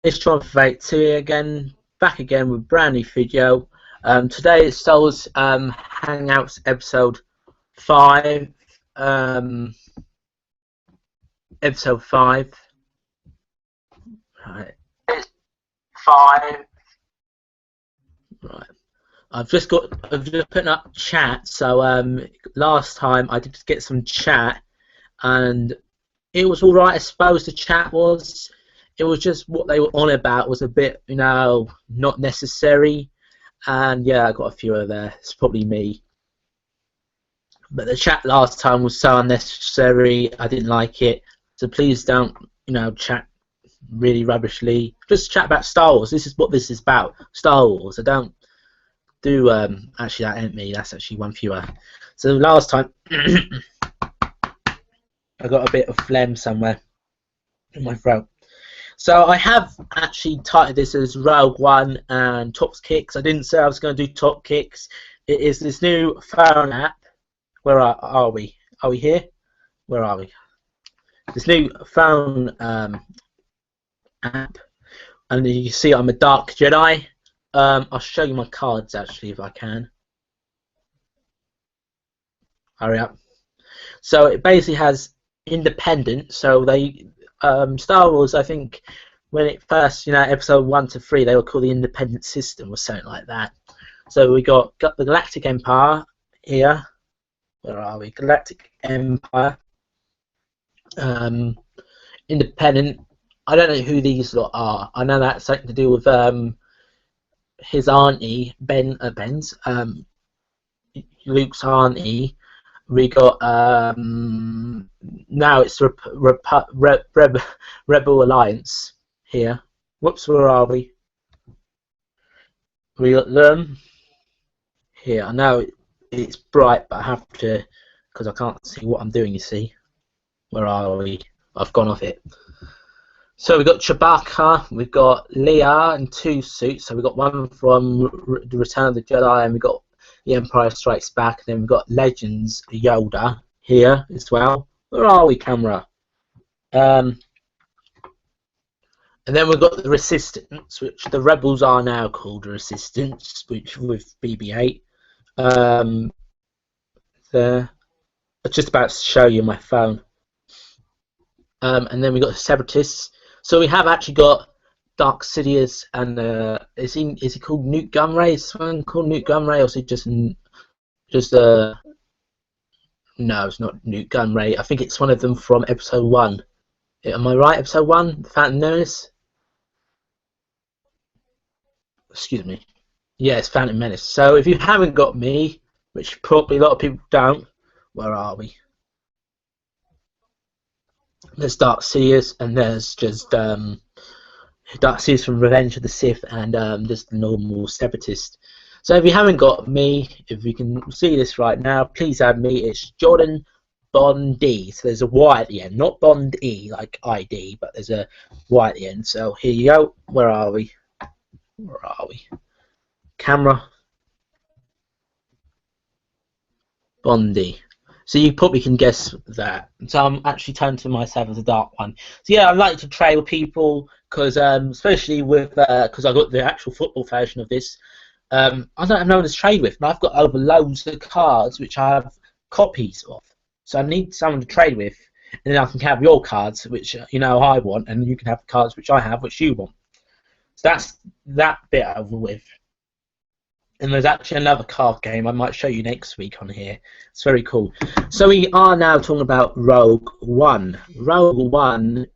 It's John from 82 again, back again with a brand new video. Today it's Star Wars Hangouts episode 5. Episode 5. Right. It's 5. Right. I've just put up chat. So last time I did get some chat, and it was all right. I suppose the chat was. It was just what they were on about was a bit, not necessary, and yeah, I got a few of there. It's probably me. But the chat last time was so unnecessary. I didn't like it. So please don't, chat really rubbishly. Just chat about Star Wars. This is what this is about. Star Wars. I don't do. Actually, that ain't me. That's actually one viewer. So last time, I got a bit of phlegm somewhere in my throat. So I have actually titled this as Rogue One and Top Kicks. I didn't say I was going to do Top Kicks. It is this new phone app. Where are we? Are we here? Where are we? This new phone app. And you can see I'm a Dark Jedi. I'll show you my cards actually if I can. Hurry up. So it basically has independent. So they... Star Wars, I think, when it first, episode 1 to 3, they were called the Independent System or something like that. So we got the Galactic Empire here. Where are we? Galactic Empire. Independent. I don't know who these lot are. I know that's something to do with his auntie, Luke's auntie. We got now it's Rebel Alliance here. Whoops, where are we? We got them here. I know it's bright, but I have to because I can't see what I'm doing. You see, where are we? I've gone off it. So we got Chewbacca, we've got Leia in 2 suits. So we got one from the Return of the Jedi, and we got The Empire Strikes Back, and then we've got Legends Yoda here as well. Where are we, camera? And then we've got the Resistance, which the Rebels are now called the Resistance, which with BB-8. There. I was just about to show you my phone. And then we've got the Separatists. So we have actually got Dark Sidious and is he called Newt Gunray? Is someone called Newt Gunray, or is it just no, it's not Newt Gunray. I think it's one of them from episode 1. Am I right? Episode 1, The Phantom Menace. Excuse me. Yeah, it's Phantom Menace. So if you haven't got me, which probably a lot of people don't, where are we? There's Dark Sidious, and there's just Dark Sidious from Revenge of the Sith, and just the normal Separatist. So if you haven't got me, if you can see this right now, please add me. It's Jordan Bondi. So there's a Y at the end, not Bond E like ID, but there's a Y at the end. So here you go. Where are we? Where are we? Camera. Bondi. So you probably can guess that. So I'm actually turning to myself as a dark one. So yeah, I like to trade with people because, especially with because I got the actual football version of this. I don't have no one to trade with, but I've got over loads of cards which I have copies of. So I need someone to trade with, and then I can have your cards, which I want, and you can have the cards which I have, which you want. So that's that bit over with. And there's actually another card game I might show you next week on here. It's very cool. So we are now talking about Rogue One. Rogue One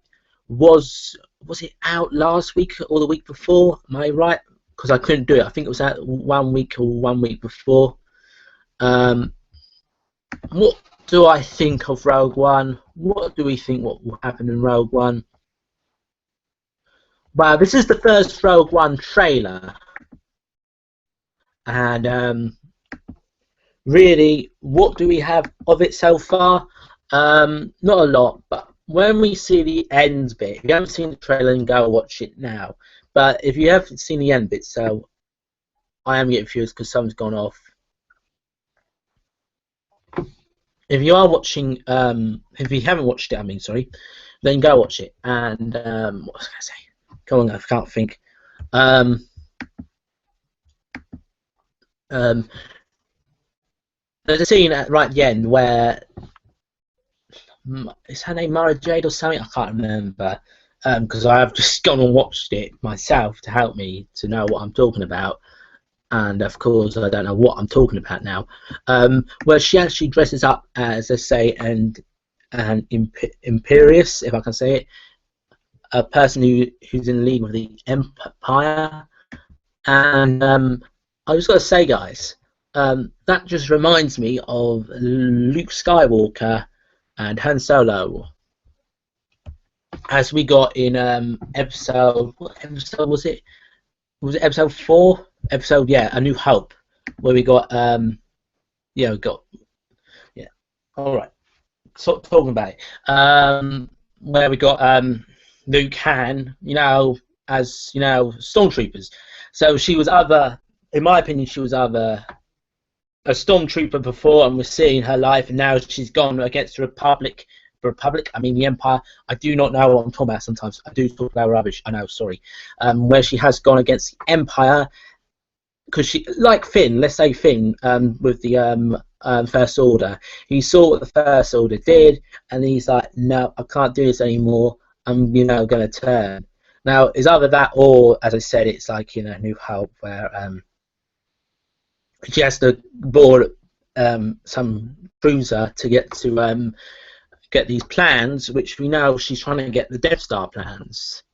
was it out last week or the week before? Am I right? Because I couldn't do it. I think it was out 1 week or 1 week before. What do I think of Rogue One? What do we think what will happen in Rogue One? Well, this is the first Rogue One trailer. And really, what do we have of it so far? Not a lot, but when we see the end bit, if you haven't seen the trailer, then go watch it now. But if you haven't seen the end bit, so I am getting confused because someone's gone off. If you are watching, if you haven't watched it, then go watch it. And what was I going to say? Come on, I can't think. Um, there's a scene right at the end where is her name Mara Jade or something? I can't remember because I have just gone and watched it myself to help me to know what I'm talking about. And of course, I don't know what I'm talking about now. Where she actually dresses up as, let's say, an imperious, if I can say it, a person who's in league with the Empire. And I was going to say, guys, that just reminds me of Luke Skywalker and Han Solo, as we got in episode. What episode was it? Was it episode 4? A New Hope, where we got we got all right. Sort of talking about it, where we got Luke Han, as stormtroopers. So she was in my opinion, she was either a stormtrooper before, and we're seeing her life, and now she's gone against the Republic. I mean the Empire. I do not know what I'm talking about sometimes. I do talk about rubbish. I know, sorry. Where she has gone against the Empire, because she, like Finn, let's say Finn, with the First Order, he saw what the First Order did, and he's like, no, I can't do this anymore. I'm, going to turn. Now, it's either that, or, as I said, it's like, New Hope, where she has to board some cruiser to get these plans, which we know she's trying to get the Death Star plans,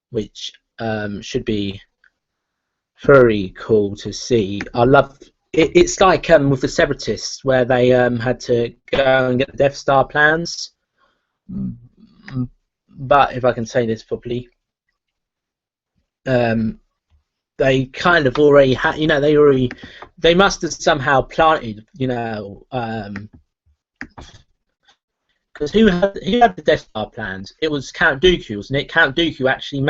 which should be very cool to see. I love it. It's like with the Separatists, where they had to go and get the Death Star plans. But if I can say this properly, they kind of already had, they must have somehow planted, because who had the Death Star plans? It was Count Dooku, wasn't it? Count Dooku actually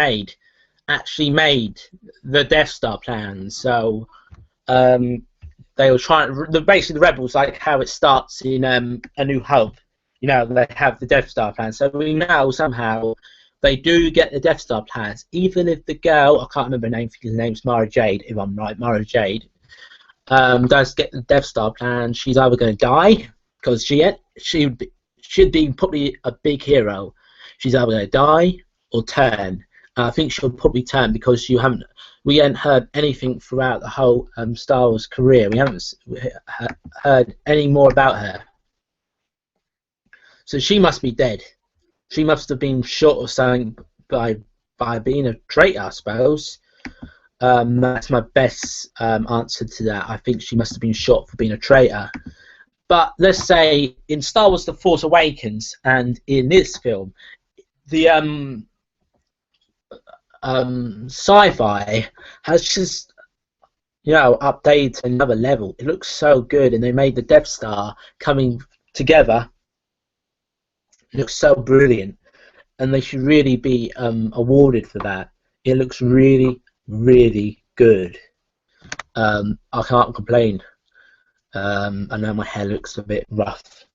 made the Death Star plans. So they were basically the rebels, like how it starts in A New Hope. They have the Death Star plans. So we know somehow they do get the Death Star plans, even if the girl, I can't remember her name, her name's Mara Jade, if I'm right, Mara Jade, does get the Death Star plans. She's either going to die, because she should be probably a big hero. She's either going to die or turn. I think she'll probably turn, because we haven't heard anything throughout the whole Star Wars career. We haven't heard any more about her. So she must be dead. She must have been shot or something by being a traitor, I suppose. That's my best answer to that. I think she must have been shot for being a traitor. But let's say in Star Wars The Force Awakens and in this film, the sci-fi has just updated to another level. It looks so good, and they made the Death Star coming together. It looks so brilliant, and they should really be awarded for that. It looks really, really good. I can't complain. I know my hair looks a bit rough.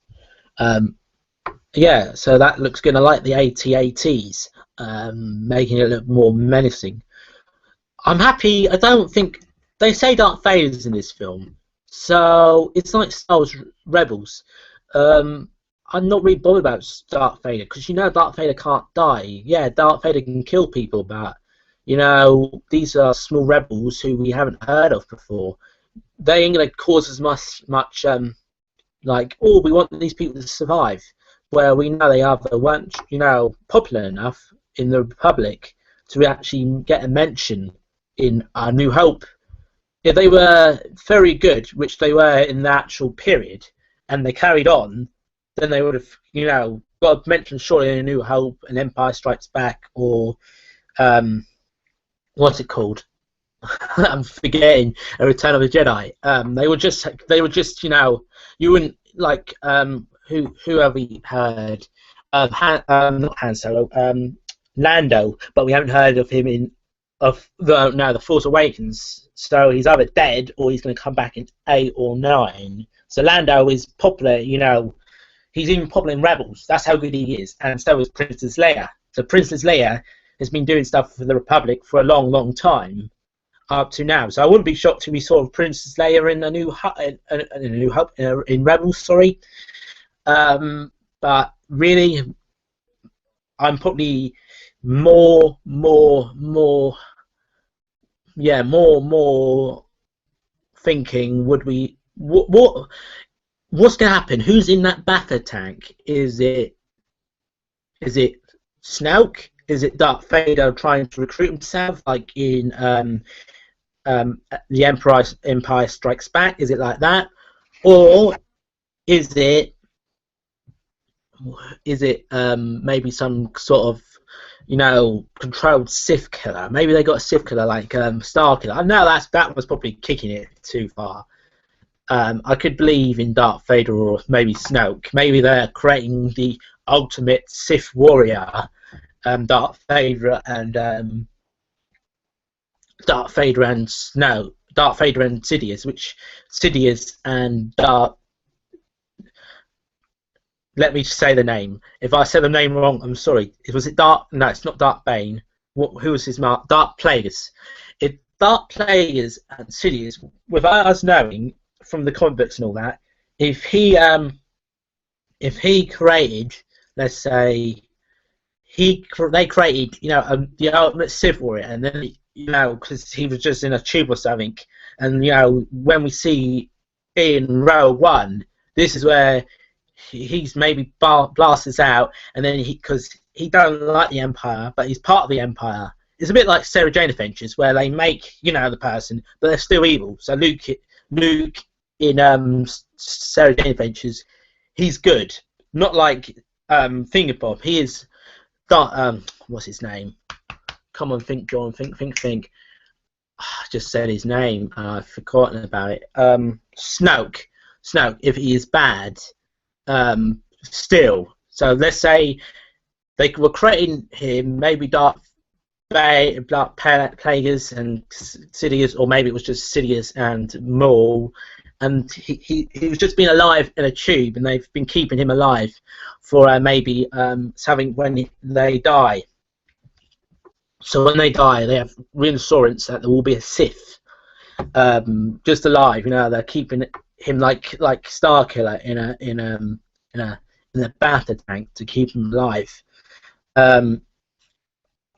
Yeah, so that looks good. I like the AT-ATs, making it look more menacing. I'm happy. I don't think they say Darth Vader's in this film, so it's like Star Wars Rebels. I'm not really bothered about Darth Vader, because Darth Vader can't die. Yeah, Darth Vader can kill people, but these are small rebels who we haven't heard of before. They ain't going to cause as much like, oh, we want these people to survive. Where we know they either weren't, popular enough in the Republic to actually get a mention in A New Hope. If they were very good, which they were in the actual period, and they carried on, then they would have, got mentioned surely in A New Hope, and Empire Strikes Back, or what's it called? I'm forgetting, A Return of the Jedi. They were just, you wouldn't like who have we heard? Not Han Solo, Lando, but we haven't heard of him in the Force Awakens. So he's either dead or he's going to come back in 8 or 9. So Lando is popular, he's even popular in Rebels. That's how good he is, and so is Princess Leia. So Princess Leia has been doing stuff for the Republic for a long, long time up to now. So I wouldn't be shocked if we saw Princess Leia in in Rebels. Sorry, but really, I'm probably more thinking, would we what's going to happen? Who's in that Bacta tank? Is it Snoke? Is it Darth Vader trying to recruit himself, like in the Empire Strikes Back? Is it like that, or is it maybe some sort of controlled Sith killer? Maybe they got a Sith killer like Star Killer. I know that was probably kicking it too far. I could believe in Darth Vader or maybe Snoke. Maybe they're creating the ultimate Sith warrior, Darth Vader and Sidious, which Sidious and Darth. Let me say the name. If I said the name wrong, I'm sorry. Was it Darth? No, it's not Darth Bane. Who was his mark? Darth Plagueis. If Darth Plagueis and Sidious, without us knowing from the comic books and all that, if he created, let's say, they created, the ultimate Sith warrior, and then because he was just in a tube or something, and when we see in Rogue One, this is where he's maybe blasts out, and then because he don't like the Empire, but he's part of the Empire. It's a bit like Sarah Jane Adventures, where they make the person, but they're still evil. So Luke in Sarah Jane Adventures, he's good, not like Fingerbob. He is what's his name? Come on, think, John, think. I just said his name. I've forgotten about it. Snoke. If he is bad. Still, so let's say they were creating him, maybe Darth Plagueis and Sidious, or maybe it was just Sidious and Maul, and he was just being alive in a tube, and they've been keeping him alive for maybe something when they die. So when they die, they have reassurance that there will be a Sith just alive. They're keeping him like Star Killer in a Bacta tank to keep him alive.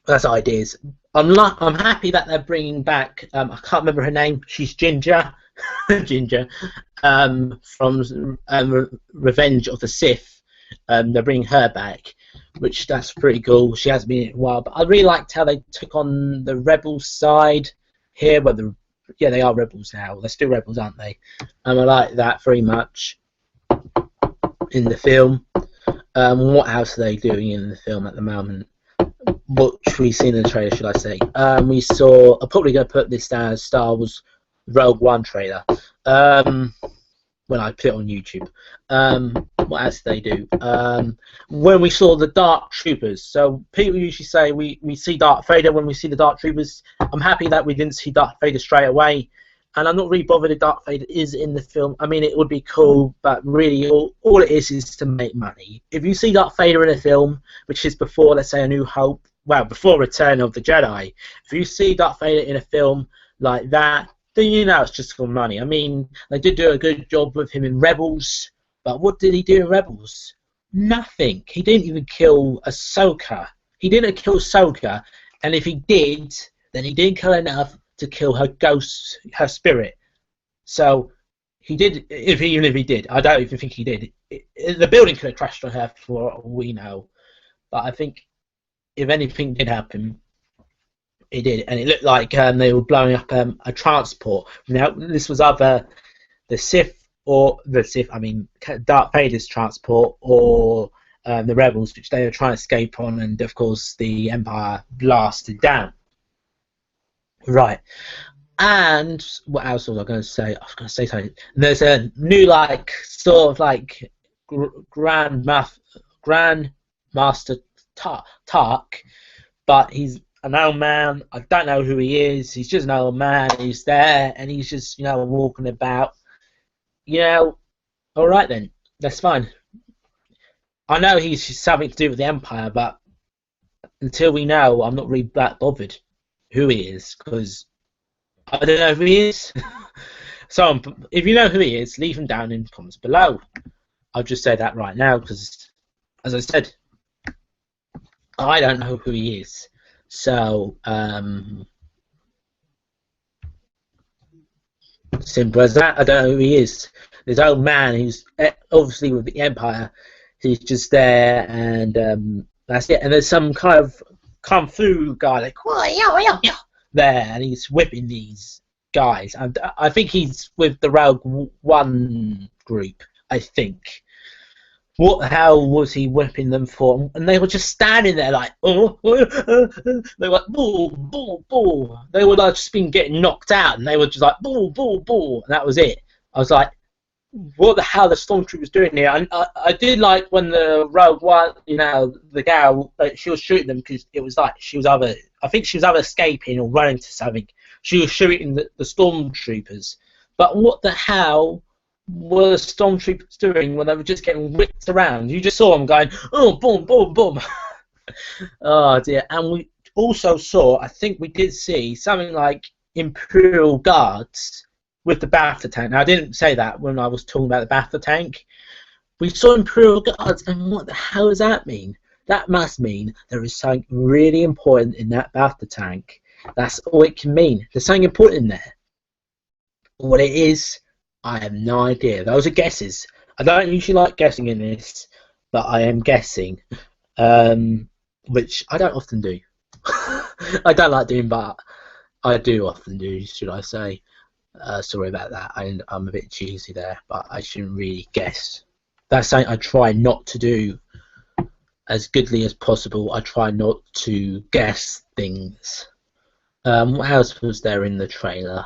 That's ideas. I'm happy that they're bringing back. I can't remember her name. She's Ginger, from Revenge of the Sith. They're bringing her back, which that's pretty cool. She hasn't been in a while, but I really liked how they took on the Rebels side here. They are Rebels now. They're still Rebels, aren't they? I like that very much in the film. What else are they doing in the film at the moment? What should we see in the trailer, should I say? We saw... I'm probably going to put this down as Star Wars Rogue One trailer. When I put it on YouTube. What else do they do? When we saw the Dark Troopers. So people usually say we see Darth Vader when we see the Dark Troopers. I'm happy that we didn't see Darth Vader straight away. And I'm not really bothered if Darth Vader is in the film. I mean, it would be cool, but really all it is to make money. If you see Darth Vader in a film, which is before, let's say, A New Hope, well, before Return of the Jedi, if you see Darth Vader in a film like that, then it's just for money. I mean, they did do a good job with him in Rebels, but what did he do in Rebels? Nothing. He didn't even kill Ahsoka. He didn't kill Ahsoka, and if he did, then he didn't kill enough to kill her ghost, her spirit. So he did. Even if he did, I don't even think he did. The building could have crashed on her for all we know. But I think if anything did happen, it did, and it looked like they were blowing up a transport. Now this was either Darth Vader's transport or the Rebels, which they were trying to escape on, and of course the Empire blasted down. Right. And what else was I going to say? I was going to say something. There's a new Grandmaster Tark, but he's an old man. I don't know who he is. He's just an old man. He's there, and he's just walking about. All right then, that's fine. I know he's something to do with the Empire, but until we know, I'm not really that bothered who he is, because I don't know who he is. So if you know who he is, leave him down in the comments below. I'll just say that right now, because, as I said, I don't know who he is. So, simple as that. I don't know who he is. This old man who's obviously with the Empire, he's just there, and that's it. And there's some kind of kung fu guy like there, and he's whipping these guys. And I think he's with the Rogue One group, I think. What the hell was he whipping them for? And they were just standing there like, oh, they were like, ball, ball, ball. They were like just been getting knocked out, and they were just like, ball, ball, ball, and that was it. I was like, what the hell are the stormtroopers doing here? And I did like when the Rogue One, you know, the gal, she was shooting them, because it was like I think she was either escaping or running to something. She was shooting the stormtroopers. But what the hell were the stormtroopers doing when they were just getting whipped around? You just saw them going, oh, boom, boom, boom. Oh dear. And we also saw, I think we did see something like Imperial Guards with the Bafta tank. Now, I didn't say that when I was talking about the Bafta tank. We saw Imperial Guards, and what the hell does that mean? That must mean there is something really important in that Bafta tank. That's all it can mean. There's something important in there. What it is, I have no idea. Those are guesses. I don't usually like guessing in this, but I am guessing, which I don't often do. I don't like doing, but I do often do, should I say. Sorry about that. I'm a bit cheesy there, but I shouldn't really guess. That's something I try not to do as goodly as possible. I try not to guess things. What else was there in the trailer?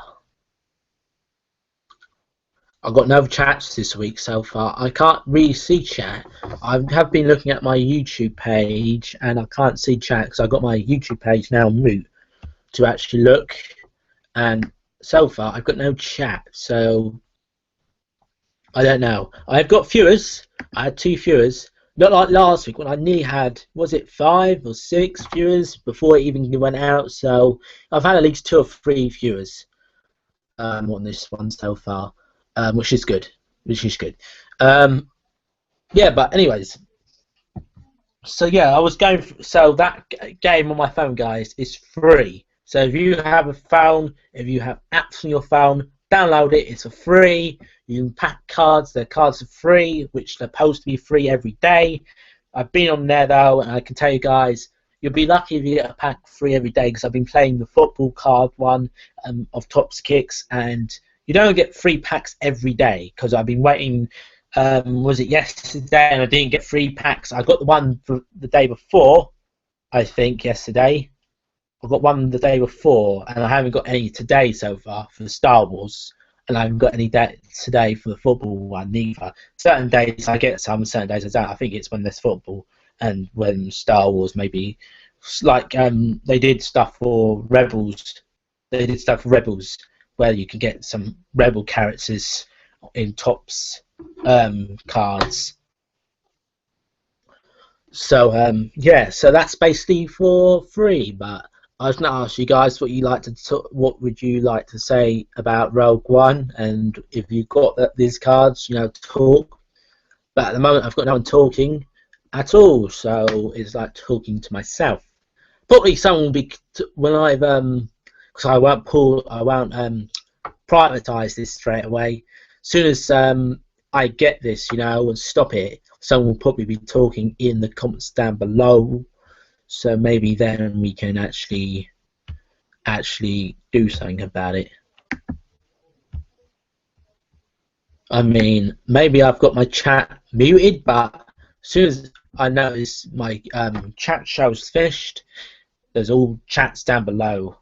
I've got no chats this week so far. I can't really see chat. I have been looking at my YouTube page, and I can't see chat because I've got my YouTube page now mute to actually look. And so far, I've got no chat. So I don't know. I've got viewers. I had 2 viewers. Not like last week when I nearly had, was it 5 or 6 viewers before it even went out? So I've had at least 2 or 3 viewers on this one so far. Which is good. Yeah, but anyways. So yeah, I was going. So that game on my phone, guys, is free. So if you have a phone, if you have apps on your phone, download it. It's for free. You can pack cards. The cards are free, which they're supposed to be free every day. I've been on there though, and I can tell you guys, you'll be lucky if you get a pack free every day, because I've been playing the football card one of Tops Kicks, and you don't get free packs every day, because I've been waiting, was it yesterday, and I didn't get free packs. I got the one for the day before, I think, yesterday. I got one the day before, and I haven't got any today so far for the Star Wars, and I haven't got any today for the football one neither. Certain days I get some, certain days I don't. I think it's when there's football and when Star Wars maybe, like they did stuff for Rebels. They did stuff for Rebels, where you can get some Rebel characters in Tops cards. So yeah, so that's basically for free. But I was going to ask you guys what would you like to say about Rogue One, and if you got these cards, you know, talk. But at the moment, I've got no one talking at all, so it's like talking to myself. Probably someone will be when I've because I won't prioritize this straight away. As soon as I get this, you know, and stop it, someone will probably be talking in the comments down below. So maybe then we can actually do something about it. I mean, maybe I've got my chat muted, but as soon as I notice my chat show's finished, there's all chats down below,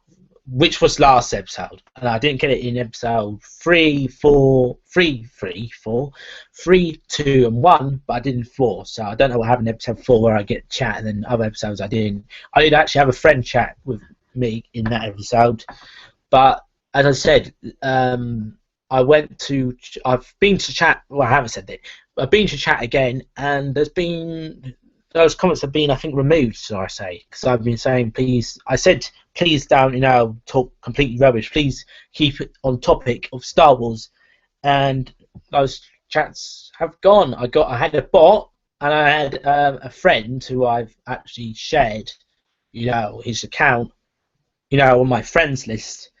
which was last episode, and I didn't get it in episode 3, 4, 3, 2, and 1, but I did in 4. So I don't know what happened in episode 4 where I get chat, and then other episodes I didn't. I did actually have a friend chat with me in that episode, but as I said, I've been to chat. Well, I haven't said that. I've been to chat again, and there's been those comments have been, I think, removed. So I say, because I've been saying, please. I said, please don't, talk completely rubbish. Please keep it on topic of Star Wars. And those chats have gone. I had a bot, and I had a friend who I've actually shared, his account, on my friends list.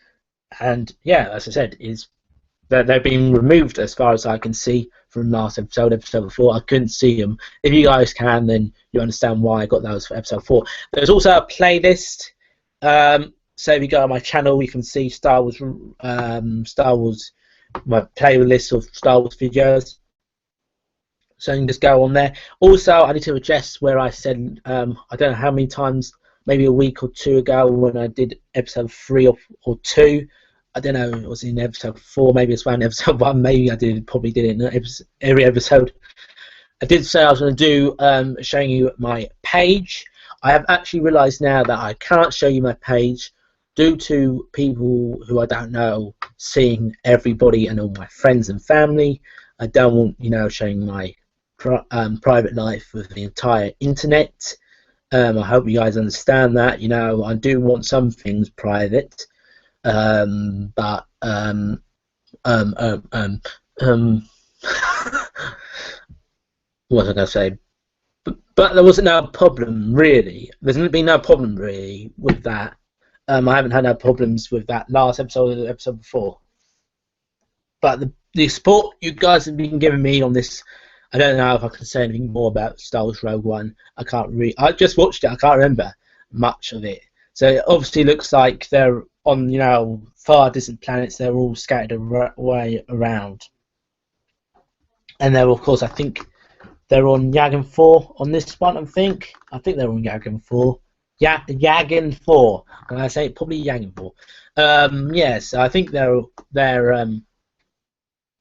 And yeah, as I said, they've been removed as far as I can see from last episode 4. I couldn't see them. If you guys can, then you understand why I got those for episode 4. There's also a playlist. So if you go on my channel, you can see Star Wars, my playlist of Star Wars videos. So you can just go on there. Also, I need to adjust where I said, I don't know how many times, maybe a week or two ago when I did episode 3 or 2. I don't know, it was in episode 4, maybe it's around episode 1, maybe I probably did it in every episode. I did say I was going to do showing you my page. I have actually realised now that I can't show you my page due to people who I don't know seeing everybody and all my friends and family. I don't want, showing my private life with the entire internet. I hope you guys understand that. I do want some things private. But what was I going to say? But there wasn't no problem really. There's been no problem really with that. I haven't had no problems with that last episode or the episode before. But the support you guys have been giving me on this, I don't know if I can say anything more about Star Wars Rogue One. I just watched it. I can't remember much of it. So it obviously looks like they're on, far distant planets. They're all scattered away around. And they're, of course, I think they're on Yavin 4 on this one, I think they're on Yavin 4. Yavin 4. And I say probably Yavin 4. Yes, I think they're going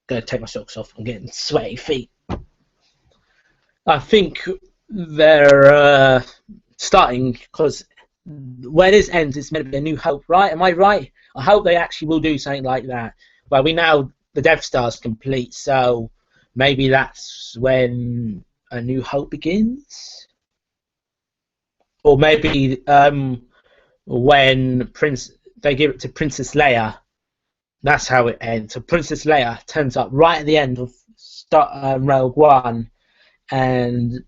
to take my socks off. I'm getting sweaty feet. I think they're starting, because where this ends, it's meant to be a new hope, right? Am I right? I hope they actually will do something like that. Well, we know the Death Star's complete, so maybe that's when a new hope begins. Or maybe when they give it to Princess Leia, that's how it ends. So Princess Leia turns up right at the end of Rogue One, and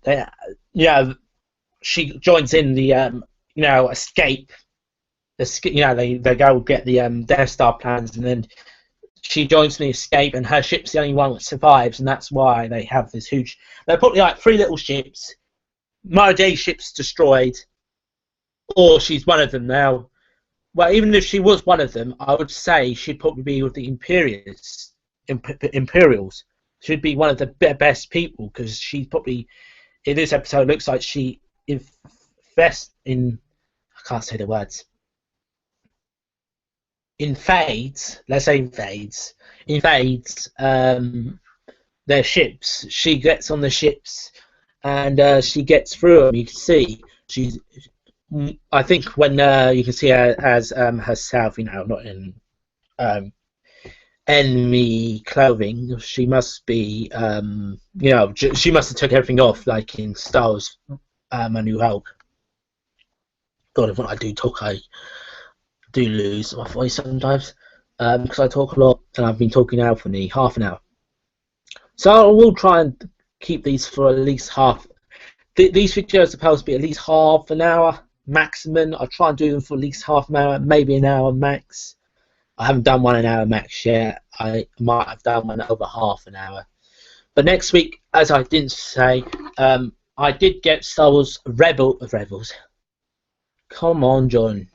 she joins in the escape. They go get the Death Star plans, and then she joins the escape, and her ship's the only one that survives, and that's why they have this huge. They're probably like 3 little ships. Mara J's ship's destroyed, or she's one of them now. Well, even if she was one of them, I would say she'd probably be with the Imperials. She'd be one of the best people, because she probably, in this episode, looks like she invests in. I can't say the words. Invades their ships. She gets on the ships, and she gets through them. You can see she's. I think when you can see her as herself, not in enemy clothing, she must be, she must have took everything off, like in Star Wars, A New Hope. God, when I do talk, I do lose my voice sometimes, because I talk a lot, and I've been talking now for nearly half an hour. So I will try and keep these for at least half. These videos are supposed to be at least half an hour maximum. I'll try and do them for at least half an hour, maybe an hour max. I haven't done one an hour max yet. I might have done one over half an hour. But next week, as I didn't say, I did get Star Wars Rebels. Come on, John.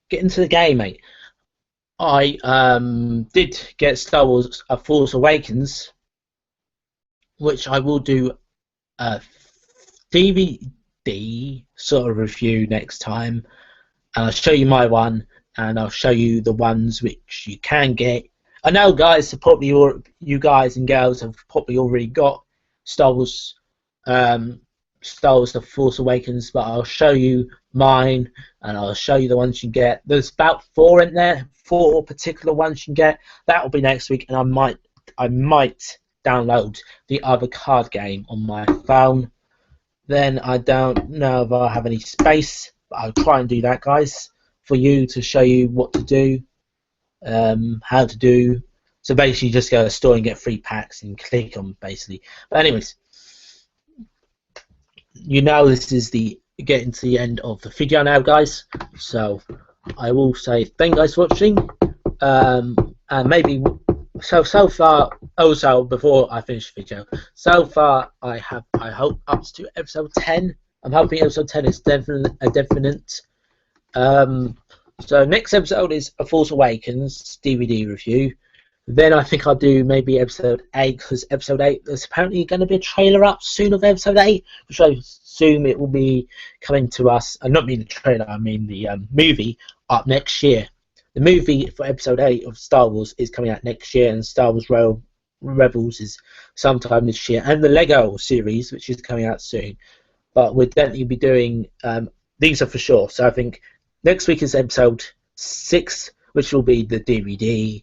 Get into the game, mate. I did get Star Wars Force Awakens, which I will do a DVD sort of review next time. And I'll show you my one, and I'll show you the ones which you can get. I know, guys, you guys and girls have probably already got Star Wars The Force Awakens, but I'll show you mine, and I'll show you the ones you get. There's about 4 in there, 4 particular ones you can get. That will be next week, and I might download the other card game on my phone. Then I don't know if I have any space, but I'll try and do that, guys, for you to show you what to do, how to do. So basically, just go to the store and get free packs and click on basically. But anyways, you know this is the getting to the end of the video now, guys. So I will say thank you guys for watching. And maybe so far. Also, before I finish the video, so far I hope up to episode 10. I'm hoping episode 10 is definite. So next episode is A Force Awakens DVD review. Then I think I'll do maybe episode 8, because episode 8 there's apparently going to be a trailer up soon of episode 8, which I assume it will be coming to us. Not mean the trailer, I mean the movie up next year. The movie for episode 8 of Star Wars is coming out next year, and Star Wars Rebels is sometime this year, and the Lego series, which is coming out soon. But we'll definitely be doing these are for sure. So I think next week is episode 6, which will be the DVD,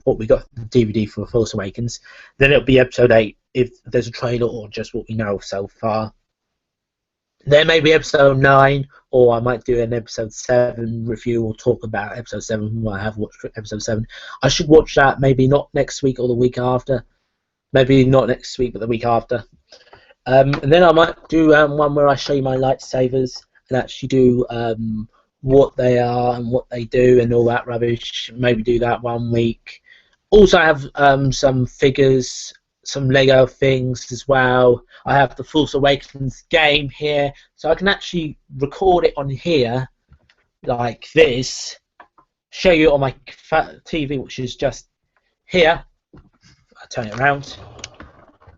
what we got the DVD for Force Awakens. Then it'll be episode 8 if there's a trailer or just what we know so far. Then maybe episode 9, or I might do an episode 7 review or talk about episode 7 when I have watched episode 7. I should watch that maybe not next week or the week after. Maybe not next week but the week after. And then I might do one where I show you my lightsabers and actually do what they are and what they do and all that rubbish. Maybe do that one week. Also I have some figures, some Lego things as well. I have the Force Awakens game here, so I can actually record it on here like this, show you on my TV, which is just here. I'll turn it around,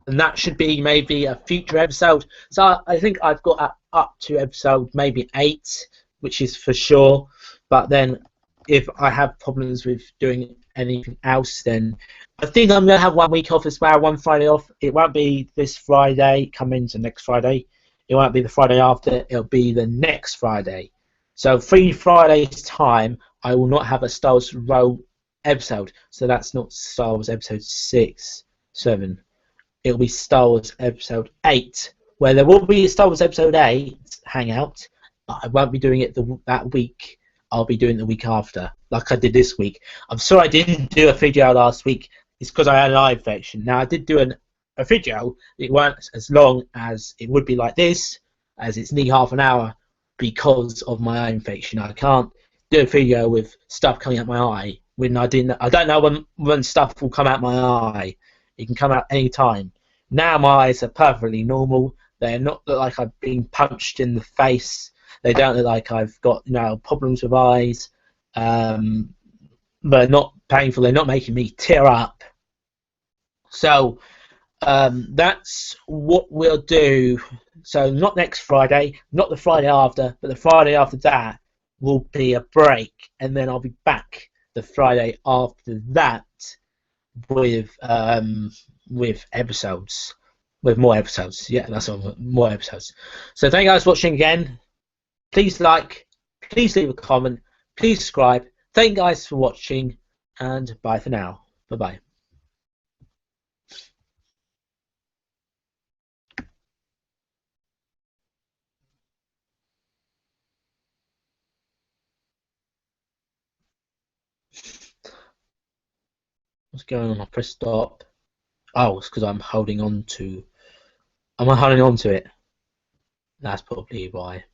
and that should be maybe a future episode. So I think I've got up to episode maybe 8, which is for sure. But then if I have problems with doing anything else, then I think I'm going to have 1 week off as well, one Friday off. It won't be this Friday coming to next Friday. It won't be the Friday after. It'll be the next Friday. So 3 Fridays time, I will not have a Star Wars Rogue episode. So that's not Star Wars episode 6, 7. It'll be Star Wars episode 8, where there will be a Star Wars episode 8 hangout. But I won't be doing it that week. I'll be doing it the week after, like I did this week. I'm sorry I didn't do a video last week. It's because I had an eye infection. Now I did do a video. It weren't as long as it would be like this, as it's nearly half an hour because of my eye infection. I can't do a video with stuff coming out my eye when I don't know when stuff will come out my eye. It can come out any time. Now my eyes are perfectly normal. They're not look like I've been punched in the face. They don't look like I've got problems with eyes. But not painful. They're not making me tear up. So that's what we'll do. So not next Friday, not the Friday after, but the Friday after that will be a break, and then I'll be back the Friday after that with episodes, with more episodes. Yeah, that's all, more episodes. So thank you guys for watching again. Please like, please leave a comment, please subscribe. Thank you guys for watching, and bye for now. Bye bye. What's going on? I press stop. Oh, it's because I'm holding on to it. That's probably why.